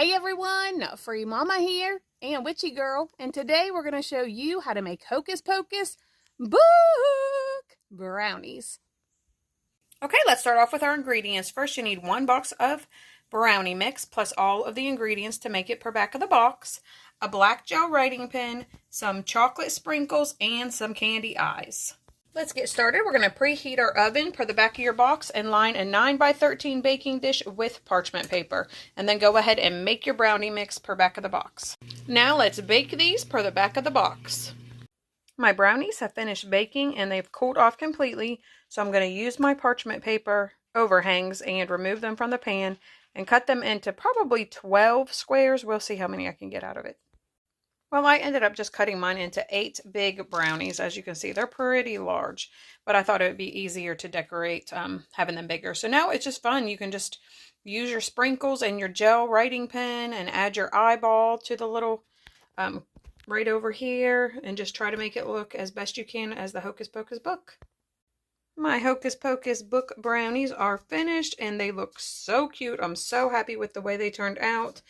Hey everyone, Free Mama here and Witchy Girl, and today we're going to show you how to make Hocus Pocus book brownies. Okay, let's start off with our ingredients. First, you need 1 box of brownie mix plus all of the ingredients to make it per back of the box, a black gel writing pen, some chocolate sprinkles, and some candy eyes. Let's get started. We're going to preheat our oven per the back of your box and line a 9x13 baking dish with parchment paper. And then go ahead and make your brownie mix per back of the box. Now let's bake these per the back of the box. My brownies have finished baking and they've cooled off completely. So I'm going to use my parchment paper overhangs and remove them from the pan and cut them into probably 12 squares. We'll see how many I can get out of it. Well, I ended up just cutting mine into 8 big brownies. As you can see, they're pretty large, but I thought it would be easier to decorate having them bigger. So now it's just fun. You can just use your sprinkles and your gel writing pen and add your eyeball to the little right over here and just try to make it look as best you can as the Hocus Pocus book. My Hocus Pocus book brownies are finished and they look so cute. I'm so happy with the way they turned out.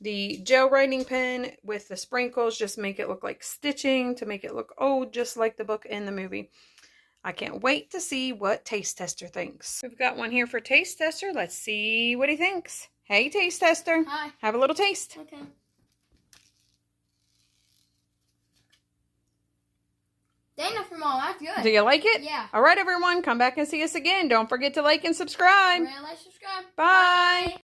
The gel writing pen with the sprinkles just make it look like stitching to make it look old, just like the book in the movie. I can't wait to see what Taste Tester thinks. We've got one here for Taste Tester. Let's see what he thinks. Hey, Taste Tester. Hi. Have a little taste. Okay. Dana from all, that's good. Do you like it? Yeah. All right, everyone. Come back and see us again. Don't forget to like and subscribe. Subscribe. Bye.